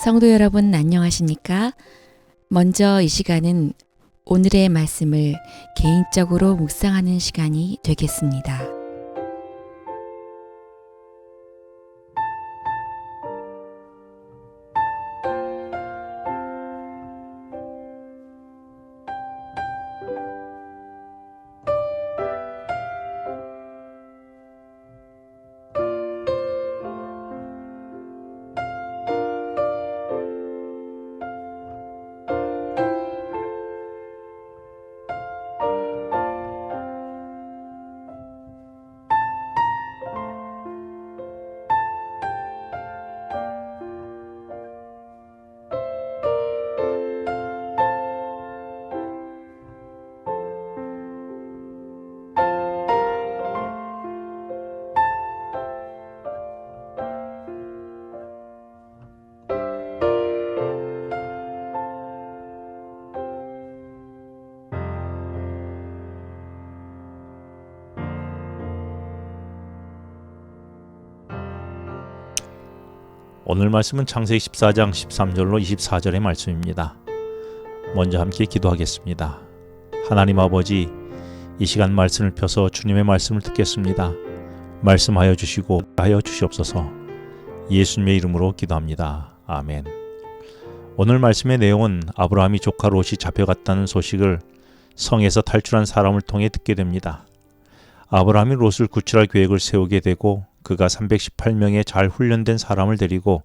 성도 여러분 안녕하십니까? 먼저 이 시간은 오늘의 말씀을 개인적으로 묵상하는 시간이 되겠습니다. 오늘 말씀은 창세기 14장 13절로 24절의 말씀입니다. 먼저 함께 기도하겠습니다. 하나님 아버지, 이 시간 말씀을 펴서 주님의 말씀을 듣겠습니다. 말씀하여 주시고 하여 주시옵소서. 예수님의 이름으로 기도합니다. 아멘. 오늘 말씀의 내용은 아브라함이 조카 롯이 잡혀갔다는 소식을 성에서 탈출한 사람을 통해 듣게 됩니다. 아브라함이 롯을 구출할 계획을 세우게 되고 그가 318명의 잘 훈련된 사람을 데리고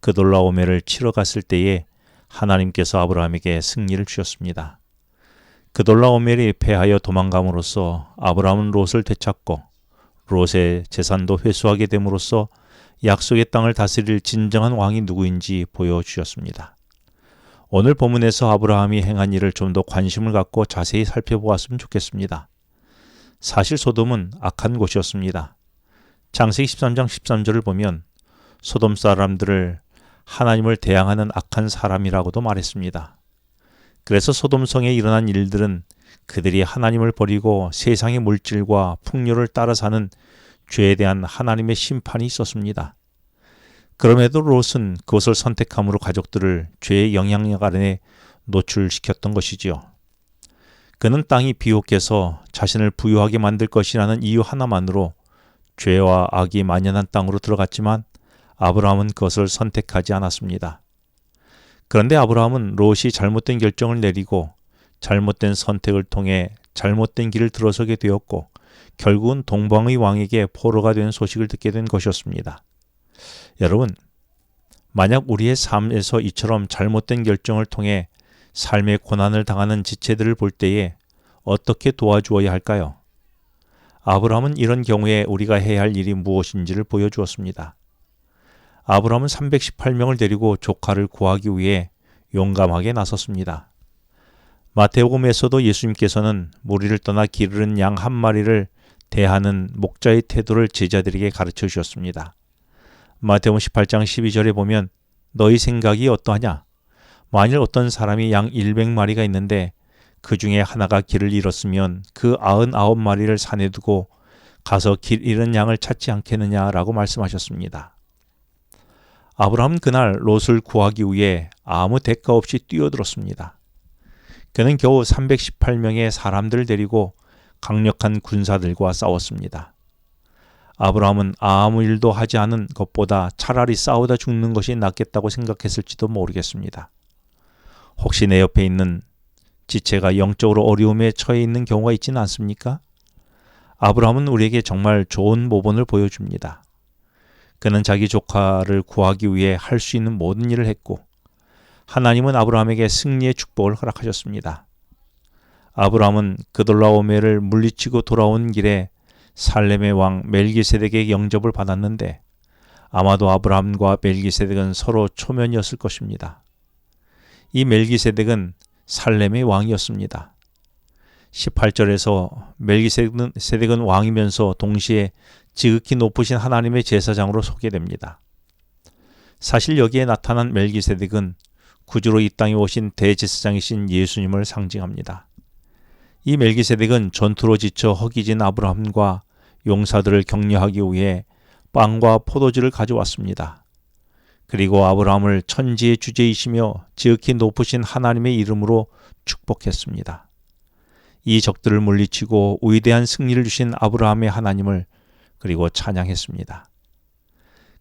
그돌라오멜을 치러 갔을 때에 하나님께서 아브라함에게 승리를 주셨습니다. 그돌라오멜이 패하여 도망감으로써 아브라함은 롯을 되찾고 롯의 재산도 회수하게 됨으로써 약속의 땅을 다스릴 진정한 왕이 누구인지 보여주셨습니다. 오늘 본문에서 아브라함이 행한 일을 좀 더 관심을 갖고 자세히 살펴보았으면 좋겠습니다. 사실 소돔은 악한 곳이었습니다. 창세기 13장 13절을 보면 소돔 사람들을 하나님을 대항하는 악한 사람이라고도 말했습니다. 그래서 소돔성에 일어난 일들은 그들이 하나님을 버리고 세상의 물질과 풍요를 따라 사는 죄에 대한 하나님의 심판이 있었습니다. 그럼에도 롯은 그것을 선택함으로 가족들을 죄의 영향력 아래 노출시켰던 것이지요. 그는 땅이 비옥해서 자신을 부유하게 만들 것이라는 이유 하나만으로 죄와 악이 만연한 땅으로 들어갔지만 아브라함은 그것을 선택하지 않았습니다. 그런데 아브라함은 롯이 잘못된 결정을 내리고 잘못된 선택을 통해 잘못된 길을 들어서게 되었고 결국은 동방의 왕에게 포로가 된 소식을 듣게 된 것이었습니다. 여러분, 만약 우리의 삶에서 이처럼 잘못된 결정을 통해 삶의 고난을 당하는 지체들을 볼 때에 어떻게 도와주어야 할까요? 아브라함은 이런 경우에 우리가 해야 할 일이 무엇인지를 보여주었습니다. 아브라함은 318명을 데리고 조카를 구하기 위해 용감하게 나섰습니다. 마태복음에서도 예수님께서는 무리를 떠나 길 잃은 양 한 마리를 대하는 목자의 태도를 제자들에게 가르쳐 주셨습니다. 마태복음 18장 12절에 보면 너희 생각이 어떠하냐? 만일 어떤 사람이 양 100마리가 있는데 그 중에 하나가 길을 잃었으면 그 99마리를 산에 두고 가서 길 잃은 양을 찾지 않겠느냐라고 말씀하셨습니다. 아브라함은 그날 롯을 구하기 위해 아무 대가 없이 뛰어들었습니다. 그는 겨우 318명의 사람들을 데리고 강력한 군사들과 싸웠습니다. 아브라함은 아무 일도 하지 않은 것보다 차라리 싸우다 죽는 것이 낫겠다고 생각했을지도 모르겠습니다. 혹시 내 옆에 있는 지체가 영적으로 어려움에 처해 있는 경우가 있지는 않습니까? 아브라함은 우리에게 정말 좋은 모본을 보여줍니다. 그는 자기 조카를 구하기 위해 할 수 있는 모든 일을 했고 하나님은 아브라함에게 승리의 축복을 허락하셨습니다. 아브라함은 그돌라오멜을 물리치고 돌아온 길에 살렘의 왕 멜기세덱의 영접을 받았는데 아마도 아브라함과 멜기세덱은 서로 초면이었을 것입니다. 이 멜기세덱은 살렘의 왕이었습니다. 18절에서 멜기세덱은 왕이면서 동시에 지극히 높으신 하나님의 제사장으로 소개됩니다. 사실 여기에 나타난 멜기세덱은 구주로 이 땅에 오신 대제사장이신 예수님을 상징합니다. 이 멜기세덱은 전투로 지쳐 허기진 아브라함과 용사들을 격려하기 위해 빵과 포도주를 가져왔습니다. 그리고 아브라함을 천지의 주제이시며 지극히 높으신 하나님의 이름으로 축복했습니다. 이 적들을 물리치고 위대한 승리를 주신 아브라함의 하나님을 그리고 찬양했습니다.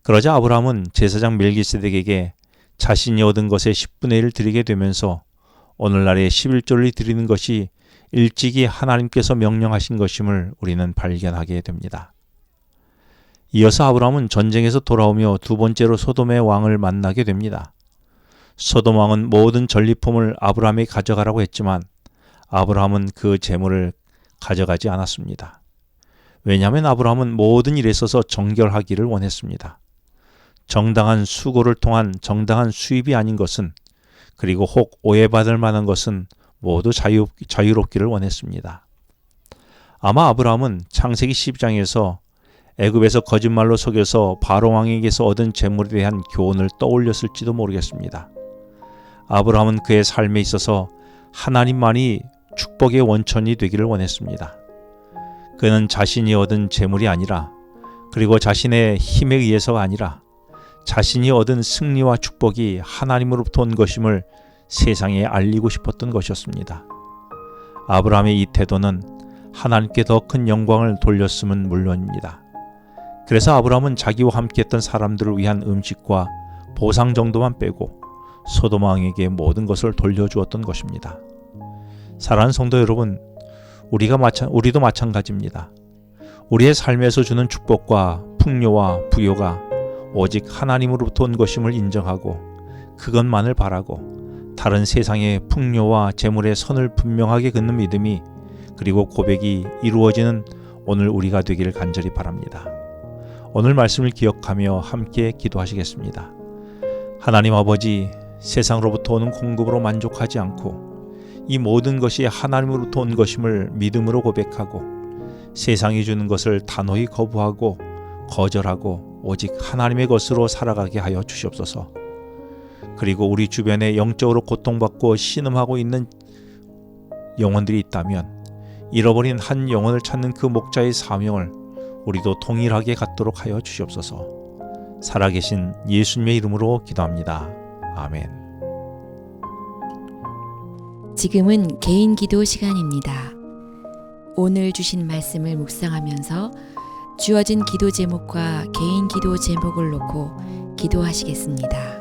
그러자 아브라함은 제사장 멜기세덱에게 자신이 얻은 것의 10분의 1을 드리게 되면서 오늘날의 11조를 드리는 것이 일찍이 하나님께서 명령하신 것임을 우리는 발견하게 됩니다. 이어서 아브라함은 전쟁에서 돌아오며 두 번째로 소돔의 왕을 만나게 됩니다. 소돔 왕은 모든 전리품을 아브라함에게 가져가라고 했지만 아브라함은 그 재물을 가져가지 않았습니다. 왜냐하면 아브라함은 모든 일에 있어서 정결하기를 원했습니다. 정당한 수고를 통한 정당한 수입이 아닌 것은, 그리고 혹 오해받을 만한 것은 모두 자유롭기를 원했습니다. 아마 아브라함은 창세기 12장에서 애굽에서 거짓말로 속여서 바로 왕에게서 얻은 재물에 대한 교훈을 떠올렸을지도 모르겠습니다. 아브라함은 그의 삶에 있어서 하나님만이 축복의 원천이 되기를 원했습니다. 그는 자신이 얻은 재물이 아니라, 그리고 자신의 힘에 의해서가 아니라 자신이 얻은 승리와 축복이 하나님으로부터 온 것임을 세상에 알리고 싶었던 것이었습니다. 아브라함의 이 태도는 하나님께 더 큰 영광을 돌렸음은 물론입니다. 그래서 아브라함은 자기와 함께했던 사람들을 위한 음식과 보상 정도만 빼고 소돔 왕에게 모든 것을 돌려주었던 것입니다. 사랑하는 성도 여러분, 우리도 마찬가지입니다. 우리의 삶에서 주는 축복과 풍요와 부요가 오직 하나님으로부터 온 것임을 인정하고 그것만을 바라고 다른 세상의 풍요와 재물의 선을 분명하게 긋는 믿음이, 그리고 고백이 이루어지는 오늘 우리가 되기를 간절히 바랍니다. 오늘 말씀을 기억하며 함께 기도하시겠습니다. 하나님 아버지, 세상으로부터 오는 공급으로 만족하지 않고 이 모든 것이 하나님으로부터 온 것임을 믿음으로 고백하고 세상이 주는 것을 단호히 거부하고 거절하고 오직 하나님의 것으로 살아가게 하여 주시옵소서. 그리고 우리 주변에 영적으로 고통받고 신음하고 있는 영혼들이 있다면 잃어버린 한 영혼을 찾는 그 목자의 사명을 우리도 동일하게 갖도록 하여 주시옵소서. 살아계신 예수님의 이름으로 기도합니다. 아멘. 지금은 개인 기도 시간입니다. 오늘 주신 말씀을 묵상하면서 주어진 기도 제목과 개인 기도 제목을 놓고 기도하시겠습니다.